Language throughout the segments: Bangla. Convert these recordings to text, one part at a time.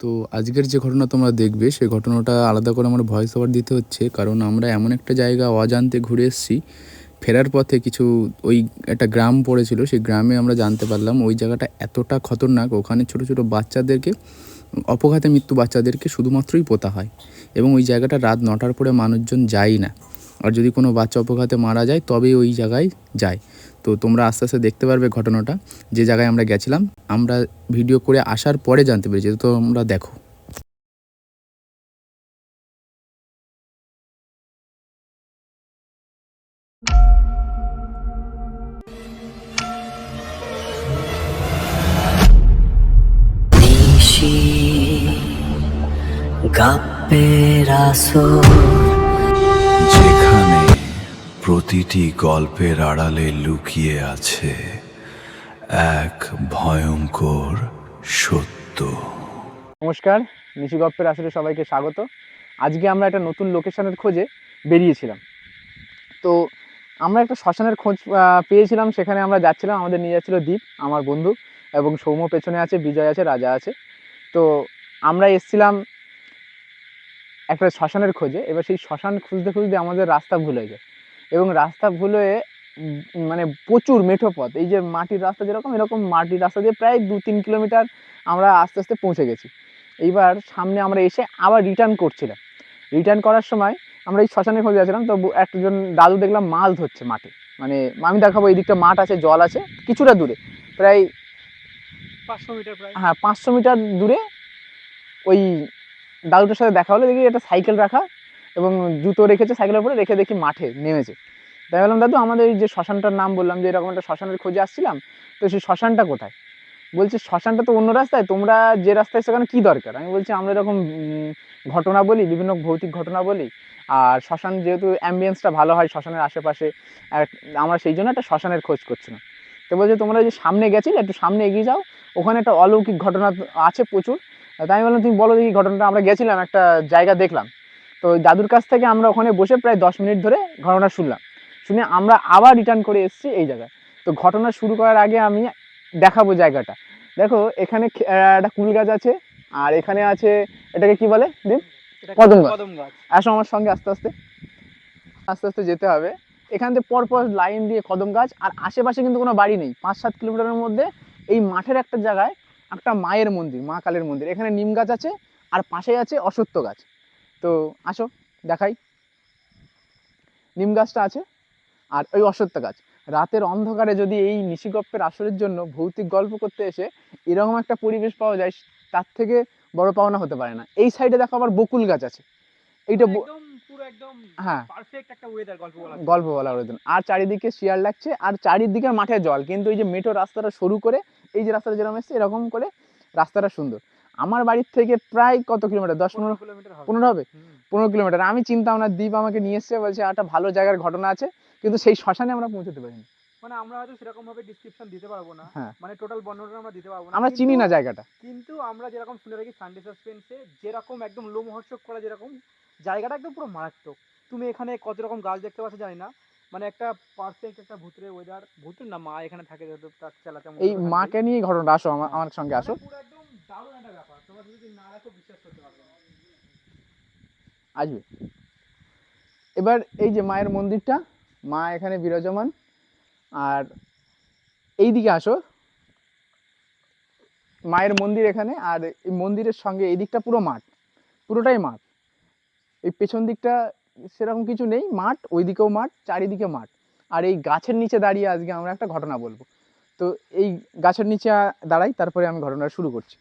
তো আজকের যে ঘটনা তোমরা দেখবে সেই ঘটনাটা আলাদা করে আমার ভয়েস ওভার দিতে হচ্ছে, কারণ আমরা এমন একটা জায়গা অজান্তে ঘুরে এসেছি। ফেরার পথে কিছু ওই একটা গ্রাম পড়েছিল, সেই গ্রামে আমরা জানতে পারলাম ওই জায়গাটা এতটা খতরনাক, ওখানে ছোট ছোট বাচ্চাদেরকে অপঘাতে মৃত্যু বাচ্চাদেরকে শুধুমাত্রই পোতা হয় এবং ওই জায়গাটা রাত 9টার পরে মানুষজন যায় না। আর যদি কোনো বাচ্চা অপঘাতে মারা যায় তবেই ওই জায়গায় যায়। তো তোমরা আস্তে আস্তে দেখতে পারবে ঘটনাটা, যে জায়গায় আমরা গেছিলাম আমরা ভিডিও করে আসার পরে জানতে পেরেছি। তো তোমরা দেখো। গল্পের আসর, যেখানে প্রতিটি গল্পের আড়ালে লুকিয়ে আছে এক ভয়ঙ্কর সত্য। নমস্কার, নিশি গল্পের আসরে সবাইকে স্বাগত। আজকে আমরা একটা নতুন লোকেশনের খোঁজে বেরিয়েছিলাম। তো আমরা একটা শ্মশানের খোঁজ পেয়েছিলাম, সেখানে আমরা যাচ্ছিলাম। আমাদের নিয়ে যাচ্ছিল দীপ, আমার বন্ধু, এবং সৌম্য পেছনে আছে, বিজয় আছে, রাজা আছে। তো আমরা এসছিলাম একটা শ্মশানের খোঁজে। এবার সেই শ্মশান খুঁজতে খুঁজতে আমাদের রাস্তা ভুল হয়ে যায়, এবং রাস্তা ভুল হয়ে মানে প্রচুর মেঠো পথ, এই যে মাটির রাস্তা যেরকম, এরকম মাটির রাস্তা দিয়ে প্রায় 2-3 কিলোমিটার আমরা আস্তে আস্তে পৌঁছে গেছি। এইবার সামনে আমরা এসে আবার রিটার্ন করছিলাম। রিটার্ন করার সময় আমরা এই শ্মশানে খোঁজে যাচ্ছিলাম। তো একজন দাদু দেখলাম মাছ ধরছে মাঠে, মানে আমি দেখাবো, এই দিকটা মাঠ আছে, জল আছে কিছুটা দূরে, প্রায় 500 মিটার, হ্যাঁ 500 মিটার দূরে। ওই দাদুটার সাথে দেখা হলো, দেখি একটা সাইকেল রাখা এবং জুতো রেখেছে সাইকেলের উপরে রেখে, দেখি মাঠে নেমেছে। তাই বললাম, দাদু আমাদের এই যে শ্মশানটার নাম বললাম, যে এরকম একটা শ্মশানের খোঁজে আসছিলাম, তো সেই শ্মশানটা কোথায়? বলছে শ্মশানটা তো অন্য রাস্তায়, তোমরা যে রাস্তায় সেখানে কী দরকার? আমি বলছি আমরা এরকম ঘটনা বলি, বিভিন্ন ভৌতিক ঘটনা বলি, আর শ্মশান যেহেতু অ্যাম্বিয়েন্সটা ভালো হয় শ্মশানের আশেপাশে, আমরা সেই জন্য একটা শ্মশানের খোঁজ করছিলাম। তো বলছে তোমরা যে সামনে গেছিলে, একটু সামনে এগিয়ে যাও, ওখানে একটা অলৌকিক ঘটনা আছে প্রচুর। তাই আমি বললাম তুমি বলো দেখি ঘটনাটা। আমরা গেছিলাম, একটা জায়গা দেখলাম। তো ওই দাদুর কাছ থেকে আমরা ওখানে বসে প্রায় 10 মিনিট ধরে ঘটনা শুনলাম। শুনে আমরা আবার রিটার্ন করে এসেছি এই জায়গায়। তো ঘটনা শুরু করার আগে আমি দেখাবো জায়গাটা। দেখো এখানে একটা কুল গাছ আছে, আর এখানে আছে, এটাকে কি বলে দীপ? কদম গাছ। আসো আমার সঙ্গে, আস্তে আস্তে আস্তে আস্তে যেতে হবে। এখান থেকে পরপর লাইন দিয়ে কদম গাছ, আর আশেপাশে কিন্তু কোনো বাড়ি নেই। 5-7 কিলোমিটারের মধ্যে এই মাঠের একটা জায়গায় একটা মায়ের মন্দির, মা কালীর মন্দির। এখানে নিম গাছ আছে, আর পাশেই আছে অশ্বত্থ গাছ। তো আসো দেখাই, নিম গাছটা আছে আর ওই অশ্বত্থ গাছ। রাতের অন্ধকারে যদি এই নিশিগপ্পের আসরের জন্য ভৌতিক গল্প করতে এসে এরকম একটা পরিবেশ পাওয়া যায়, তার থেকে বড় পাওনা হতে পারে না। এই সাইডে দেখো আবার বকুল গাছ আছে, এইটা হ্যাঁ গল্প বলার ওয়েদার। আর চারিদিকে শিয়াল লাগছে, আর চারিদিকে মাঠে জল, কিন্তু এই যে মেঠো রাস্তাটা সরু করে, এই যে রাস্তাটা যেরকম এসছে এরকম করে রাস্তাটা সুন্দর। আমার বাড়ির থেকে প্রায় কত কিলোমিটার, 10-15 কিলোমিটার হবে। 15 কিলোমিটার। আমি চিন্তা না, দ্বীপ আমাকে নিয়ে এসছে, বলছে একটা ভালো জায়গার ঘটনা আছে, কিন্তু সেই শ্মশানে আমরা পৌঁছতে পারিনি। মানে আমরা হয়তো সেরকম ভাবে ডেসক্রিপশন দিতে পারবো না, হ্যাঁ মানে টোটাল বর্ণনা আমরা দিতে পারবো না, আমরা চিনি না জায়গাটা। কিন্তু আমরা যেরকম শুনে রাখি সানডে সাসপেন্সে, যেরকম একদম লোমহর্ষক করা, যেরকম জায়গাটা একদম পুরো মারাত্মক। তুমি এখানে কত রকম গাছ দেখতে পাচ্ছ জানি না, মানে একটা পারফেক্ট একটা ভূতের ওয়েদার। ভূতের না, মা এখানে থাকে, যেহেতু তার চালাতে এই মাকে নিয়ে ঘটনাটা, আসো আমার সঙ্গে আসো। পুরো একদম দারুণ একটা ব্যাপার, তোমরা যদি না দেখো বিশ্বাস করতে পারবে না। আসবে। এবার এই যে মায়ের মন্দিরটা, মা এখানে বিরাজমান। আর এই দিকে আসো, মায়ের মন্দির এখানে, আর এই মন্দিরের সঙ্গে এই দিকটা পুরো মাঠ, পুরোটাই মাঠ। এই পেছন দিকটা সেরকম কিছু নেই, মাঠ, ওই দিকেও মাঠ, চারিদিকে মাঠ। আর এই গাছের নিচে দাঁড়িয়ে আজকে আমরা একটা ঘটনা বলবো। তো এই গাছের নিচে দাঁড়াই, তারপরে আমি ঘটনাটা শুরু করছি।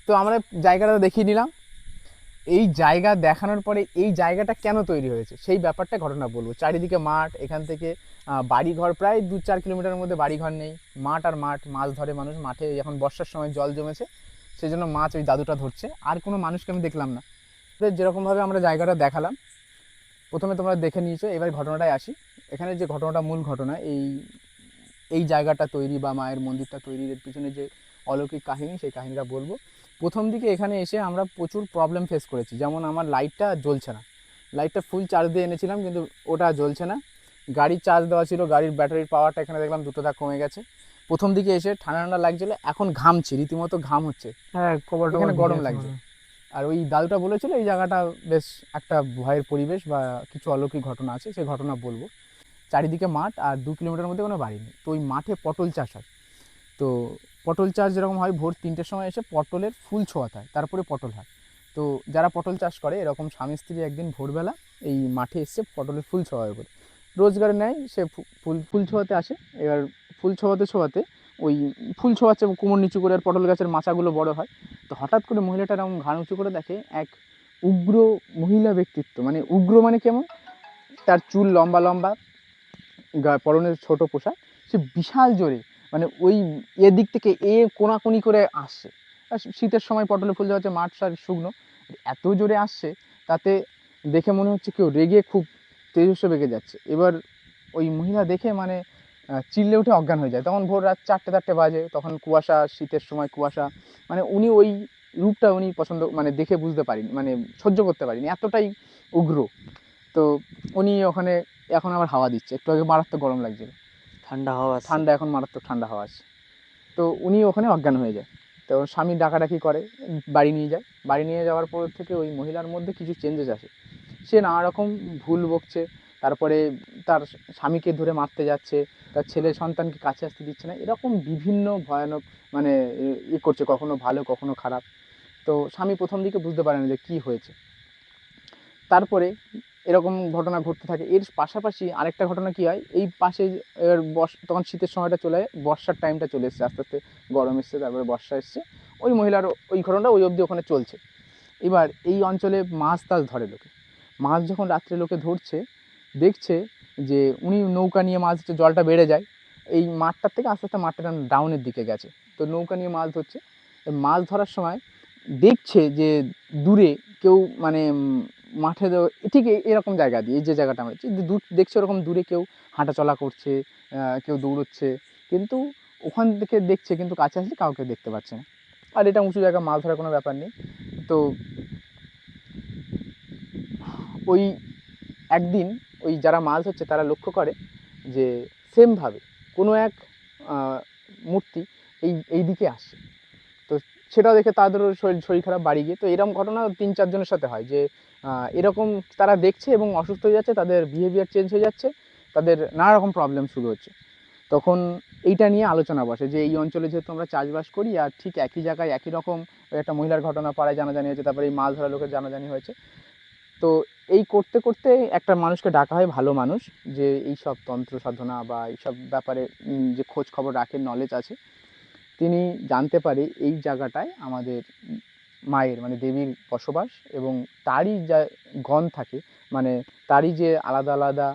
তো আমরা জায়গাটা দেখিয়ে নিলাম। এই জায়গা দেখানোর পরে এই জায়গাটা কেন তৈরি হয়েছে সেই ব্যাপারটা ঘটনা বলবো। চারিদিকে মাঠ, এখান থেকে বাড়িঘর প্রায় 2-4 কিলোমিটারের মধ্যে বাড়িঘর নেই, মাঠ আর মাঠ। মাছ ধরে মানুষ মাঠে, এখন বর্ষার সময় জল জমেছে, সেই জন্য মাছ ওই দাদুটা ধরছে, আর কোনো মানুষকে আমি দেখলাম না। যেরকমভাবে আমরা জায়গাটা দেখালাম, প্রথমে তোমরা দেখে নিয়েছো, এবার ঘটনাটায় আসি। এখানে যে ঘটনাটা, মূল ঘটনা, এই জায়গাটা তৈরি বা মায়ের মন্দিরটা তৈরির পিছনে যে অলৌকিক কাহিনী, সেই কাহিনীটা বলবো। প্রথম দিকে এখানে এসে আমরা প্রচুর প্রবলেম ফেস করেছি। যেমন আমার লাইটটা জ্বলছে না, লাইটটা ফুল চার্জ দিয়ে এনেছিলাম কিন্তু ওটা জ্বলছে না। গাড়ির চার্জ দেওয়া ছিল, গাড়ির ব্যাটারির পাওয়ারটা এখানে দেখলাম 2টা কমে গেছে। প্রথম দিকে এসে ঠান্ডা ঠান্ডা লাগছিল, এখন ঘামছে, রীতিমতো ঘাম হচ্ছে, হ্যাঁ এখানে গরম লাগছে। আর ওই দাদুটা বলেছিল এই জায়গাটা বেশ একটা ভয়ের পরিবেশ বা কিছু অলৌকিক ঘটনা আছে, সেই ঘটনা বলবো। চারিদিকে মাঠ আর 2 কিলোমিটার মধ্যে কোনো বাড়ি নেই। তো ওই মাঠে পটল চাষ হয়। তো পটল চাষ যেরকম হয়, ভোর 3টের সময় এসে পটলের ফুল ছোঁয়াতে হয়, তারপরে পটল হয়। তো যারা পটল চাষ করে এরকম স্বামী স্ত্রী একদিন ভোরবেলা এই মাঠে এসছে পটলের ফুল ছোঁয়াবে বলে, রোজগার নেয়, সে ফুল ছোঁয়াতে আসে। এবার ফুল ছোঁয়াতে ছোঁয়াতে ওই ফুল ছোঁয়াচ্ছে কোমর নিচু করে, আর পটল গাছের মাচাগুলো বড় হয়। তো হঠাৎ করে মহিলাটা এরকম ঘাড় উঁচু করে দেখে এক উগ্র মহিলা ব্যক্তিত্ব, মানে উগ্র মানে কেমন, তার চুল লম্বা লম্বা, পরনের ছোট পোশাক, সে বিশাল জোরে মানে ওই এদিক থেকে কোনাকুনি করে আসছে। আর শীতের সময় পটলে ফুল যাচ্ছে, মাঠ সার শুকনো, এত জোরে আসছে তাতে দেখে মনে হচ্ছে কেউ রেগে খুব তেজস্ব বেগে যাচ্ছে। এবার ওই মহিলা দেখে মানে চিল্লে উঠে অজ্ঞান হয়ে যায়। তখন ভোর রাত 4টে বাজে, তখন কুয়াশা, শীতের সময় কুয়াশা, মানে উনি ওই রূপটা উনি পছন্দ মানে দেখে বুঝতে পারিনি, মানে সহ্য করতে পারিনি, এতটাই উগ্র। তো উনি ওখানে, এখন আবার হাওয়া দিচ্ছে, একটু আগে মারাত্মক গরম লাগছিল, ঠান্ডা হাওয়া ঠান্ডা, এখন মারাত্মক ঠান্ডা হাওয়া আসছে। তো উনি ওখানে অজ্ঞান হয়ে যায়। তো স্বামী ডাকাডাকি করে, বাড়ি নিয়ে যায়। বাড়ি নিয়ে যাওয়ার পর থেকে ওই মহিলার মধ্যে কিছু চেঞ্জেস আসে। সে নানা রকম ভুল বকছে, তারপরে তার স্বামীকে ধরে মারতে যাচ্ছে, তার ছেলে সন্তানকে কাছে আসতে দিচ্ছে না, এরকম বিভিন্ন ভয়ানক মানে করছে, কখনো ভালো কখনো খারাপ। তো স্বামী প্রথম দিকে বুঝতে পারে না যে কী হয়েছে। তারপরে এরকম ঘটনা ঘটতে থাকে। এর পাশাপাশি আরেকটা ঘটনা কী হয়, এই পাশে এবার তখন শীতের সময়টা চলে যায়, বর্ষার টাইমটা চলে এসছে, আস্তে আস্তে গরম এসছে, তারপরে বর্ষা এসছে। ওই মহিলার ওই ঘটনাটা ওই অবধি ওখানে চলছে। এবার এই অঞ্চলে মাছ টাছ ধরে লোকে, মাছ যখন রাত্রে লোকে ধরছে, দেখছে যে উনি নৌকা নিয়ে মাছ ধরছে, জলটা বেড়ে যায়, এই মাঠটার থেকে আস্তে আস্তে মাঠটা ডাউনের দিকে গেছে। তো নৌকা নিয়ে মাছ ধরছে, মাছ ধরার সময় দেখছে যে দূরে কেউ মানে মাঠে ঠিক এরকম জায়গা দিয়ে, এই যে জায়গাটা আমরা দূর দেখছে, ওরকম দূরে কেউ হাঁটা চলা করছে, কেউ দৌড়চ্ছে, কিন্তু ওখান থেকে দেখছে, কিন্তু কাছে আসলে কাউকে দেখতে পাচ্ছে না। আর এটা উঁচু জায়গা, মাছ ধরার কোনো ব্যাপার নেই। তো ওই একদিন ওই যারা মাছ ধরছে তারা লক্ষ্য করে যে সেমভাবে কোনো এক মূর্তি এই দিকে আসছে। তো সেটাও দেখে তাদেরও শরীর খারাপ, বাড়ি গিয়ে। তো এরকম ঘটনা 3-4 জনের সাথে হয় যে এরকম তারা দেখছে এবং অসুস্থ হয়ে যাচ্ছে, তাদের বিহেভিয়ার চেঞ্জ হয়ে যাচ্ছে, তাদের নানা রকম প্রবলেম শুরু হচ্ছে। তখন এইটা নিয়ে আলোচনা বসে যে এই অঞ্চলে যেহেতু আমরা চাষবাস করি, আর ঠিক একই জায়গায় একই রকম একটা মহিলার ঘটনা পাড়ায় জানাজানি হয়েছে, তারপরে এই মাছ ধরা লোকের জানাজানি হয়েছে। তো এই করতে করতে একটা মানুষকে ডাকা হয়, ভালো মানুষ, যে এই সব তন্ত্র সাধনা বা এইসব ব্যাপারে যে খোঁজ খবর রাখে, নলেজ আছে। তিনি জানতে পারে এই জায়গাটায় আমাদের মায়ের মানে দেবীর বসবাস, এবং তারই যা গণ থাকে, মানে তারই যে আলাদা আলাদা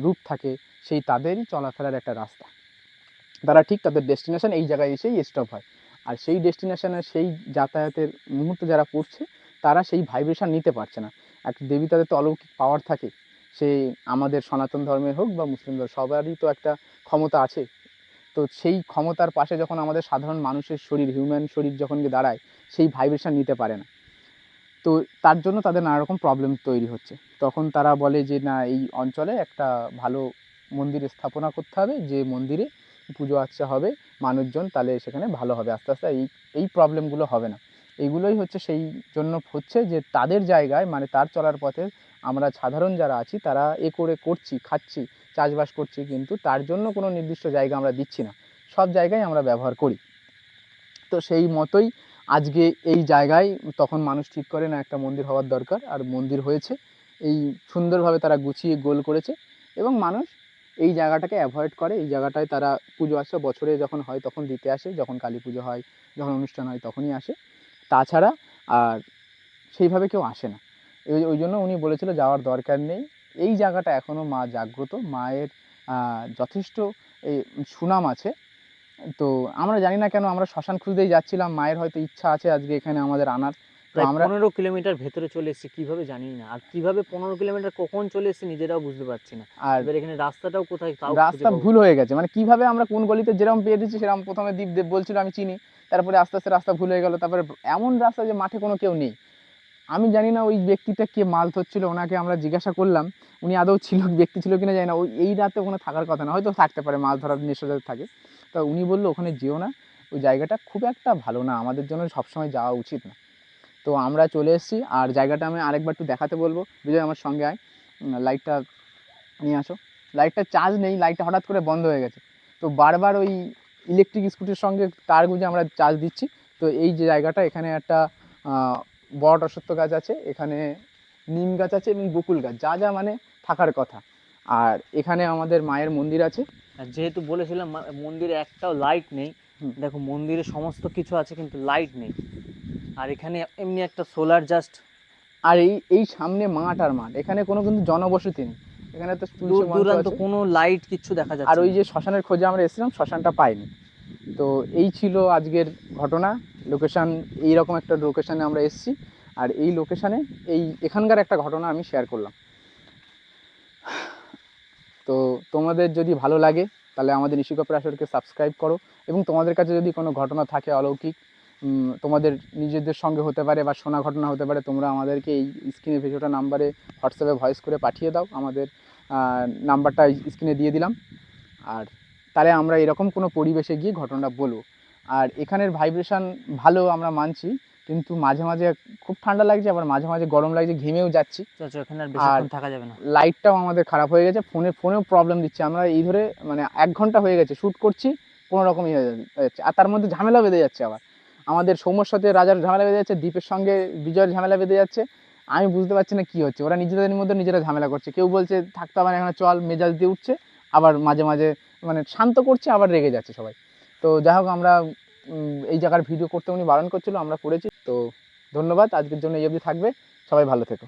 রূপ থাকে, সেই তাদেরই চলাফেরার একটা রাস্তা। তারা ঠিক তাদের ডেস্টিনেশন এই জায়গায় এসেই স্টপ হয়। আর সেই ডেস্টিনেশনে সেই যাতায়াতের মুহূর্তে যারা পড়ছে, তারা সেই ভাইব্রেশন নিতে পারছে না। এক দেবী, তাদের তো অলৌকিক পাওয়ার থাকে, সে আমাদের সনাতন ধর্মের হোক বা মুসলিম ধর্ম, সবারই তো একটা ক্ষমতা আছে। তো সেই ক্ষমতার পাশে যখন আমাদের সাধারণ মানুষের শরীর, হিউম্যান শরীর যখন গিয়ে দাঁড়ায়, সেই ভাইব্রেশন নিতে পারে না। তো তার জন্য তাদের নানা রকম প্রবলেম তৈরি হচ্ছে। তখন তারা বলে যে না, এই অঞ্চলে একটা ভালো মন্দির স্থাপনা করতে হবে, যে মন্দিরে পুজো আর্চা হবে মানুষজন, তাহলে সেখানে ভালো হবে, আস্তে আস্তে এই প্রবলেমগুলো হবে না। এইগুলোই হচ্ছে সেই জন্য হচ্ছে যে তাদের জায়গায় মানে তার চলার পথে আমরা সাধারণ যারা আছি তারা করছি, খাচ্ছি, চাষবাস করছি, কিন্তু তার জন্য কোনো নির্দিষ্ট জায়গা আমরা দিচ্ছি না, সব জায়গায় আমরা ব্যবহার করি। তো সেই মতোই আজকে এই জায়গায় তখন মানুষ ঠিক করে না একটা মন্দির হওয়ার দরকার, আর মন্দির হয়েছে। এই সুন্দরভাবে তারা গুছিয়ে গোল করেছে, এবং মানুষ এই জায়গাটাকে অ্যাভয়েড করে। এই জায়গাটায় তারা পুজো আর্চা বছরে যখন হয় তখন দিতে আসে, যখন কালী পুজো হয়, যখন অনুষ্ঠান হয় তখনই আসে, তাছাড়া আর সেইভাবে কেউ আসে না। ওই জন্য উনি বলেছিল যাওয়ার দরকার নেই। এই জায়গাটা এখনও মা জাগ্রত, মায়ের যথেষ্ট এই সুনাম আছে। তো আমরা জানি না কেন আমরা শ্মশান খুঁজতেই যাচ্ছিলাম, মায়ের হয়তো ইচ্ছা আছে আজকে এখানে আমাদের আনার। তো প্রায় আমরা 15 কিলোমিটার ভেতরে চলে এসেছি, কিভাবে জানি না। আর কিভাবে 15 কিলোমিটার কখন চলে এসেছি নিজেরাও বুঝতে পারছি না। আর এবার এখানে রাস্তাটাও কোথায় তাও খুঁজে রাস্তা পাবো ভুল হয়ে গেছে, মানে কিভাবে আমরা কোন গলিতে যেরকম পেয়েছি সেরকম, প্রথমে দীপদেব বলছিল আমি চিনি, তারপরে আস্তে আস্তে রাস্তা ভুল হয়ে গেল, তারপরে এমন রাস্তা যে মাঠে কোনো কেউ নেই। আমি জানি না ওই ব্যক্তিটা কে মাছ ধরছিল, ওনাকে আমরা জিজ্ঞাসা করলাম, উনি আদৌ ব্যক্তি ছিল কিনা জানি না। ওই এই রাতে ওখানে থাকার কথা না, হয়তো থাকতে পারে, মাছ ধরার নেশা যাদের থাকে। তা উনি বললো ওখানে যেও না, ওই জায়গাটা খুব একটা ভালো না, আমাদের জন্য সবসময় যাওয়া উচিত না। তো আমরা চলে এসেছি, আর জায়গাটা আমি আরেকবার একটু দেখাতে বলবো। বিজয় আমার সঙ্গে আয়, লাইটটা নিয়ে আসো। লাইটটা চার্জ নেই, লাইটটা হঠাৎ করে বন্ধ হয়ে গেছে, তো বারবার ওই ইলেকট্রিক স্কুটির সঙ্গে তার গুঁজে আমরা চার্জ দিচ্ছি। তো এই যে জায়গাটা, এখানে একটা বট অশ্বত্থ গাছ আছে, এখানে নিম গাছ আছে এবং বকুল গাছ, যা যা মানে থাকার কথা। আর এখানে আমাদের মায়ের মন্দির আছে। আর যেহেতু বলেছিলাম মন্দিরে একটাও লাইট নেই, হুম। দেখো মন্দিরে সমস্ত কিছু আছে কিন্তু লাইট নেই। আর এখানে এমনি একটা সোলার জাস্ট, আর এই সামনে মাঠ আর মাঠ, এখানে কোনো কিন্তু জনবসতি নেই, এখানে তো তুলসী দূর মঞ্চ দূরান্ত আছে। কোনো লাইট কিচ্ছু দেখা আর যাচ্ছে ওই না। যে শ্মশানের খোঁজে আমরা এসেছিলাম, শ্মশানটা পাইনি। তো এই ছিল আজকের ঘটনা। লোকেশান, এইরকম একটা লোকেশানে আমরা এসেছি, আর এই লোকেশানে এখানকার একটা ঘটনা আমি শেয়ার করলাম। তো তোমাদের যদি ভালো লাগে তাহলে আমাদের নিশিকপের আসরকে সাবস্ক্রাইব করো, এবং তোমাদের কাছে যদি কোনো ঘটনা থাকে অলৌকিক, তোমাদের নিজেদের সঙ্গে হতে পারে বা শোনা ঘটনা হতে পারে, তোমরা আমাদেরকে এই স্ক্রিনে ভিডিওটা নাম্বারে হোয়াটসঅ্যাপে ভয়েস করে পাঠিয়ে দাও। আমাদের নাম্বারটা স্ক্রিনে দিয়ে দিলাম। আর তাহলে আমরা এরকম কোনো পরিবেশে গিয়ে ঘটনাটা বলবো। আর এখানের ভাইব্রেশন ভালো আমরা মানছি, কিন্তু মাঝে মাঝে খুব ঠান্ডা লাগছে, আবার মাঝে মাঝে গরম লাগছে, ঘেমেও যাচ্ছি। চাচা এখানে আর বেশিক্ষণ থাকা যাবে না। লাইটটাও আমাদের খারাপ হয়ে গেছে, ফোনেও প্রবলেম দিচ্ছে। আমরা এই ধরে মানে 1 ঘন্টা হয়ে গেছে শ্যুট করছি, কোনো রকমই হয়ে যাচ্ছে, আর তার মধ্যে ঝামেলা বেঁধে যাচ্ছে। আবার আমাদের সৌম্যর সাথে রাজার ঝামেলা বেঁধে যাচ্ছে, দ্বীপের সঙ্গে বিজয়ের ঝামেলা বেঁধে যাচ্ছে। আমি বুঝতে পারছি না কী হচ্ছে, ওরা নিজেদের মধ্যে নিজেরা ঝামেলা করছে, কেউ বলছে থাকতে হবে না এখানে চল, মেজাজ দিয়ে উঠছে, আবার মাঝে মাঝে মানে শান্ত করছে, আবার রেগে যাচ্ছে সবাই। তো যাই হোক, আমরা এই জায়গার ভিডিও করতে উনি বারণ করছিল, আমরা করেছি। তো ধন্যবাদ, আজকের জন্য এই অবধি থাকবে, সবাই ভালো থেকো।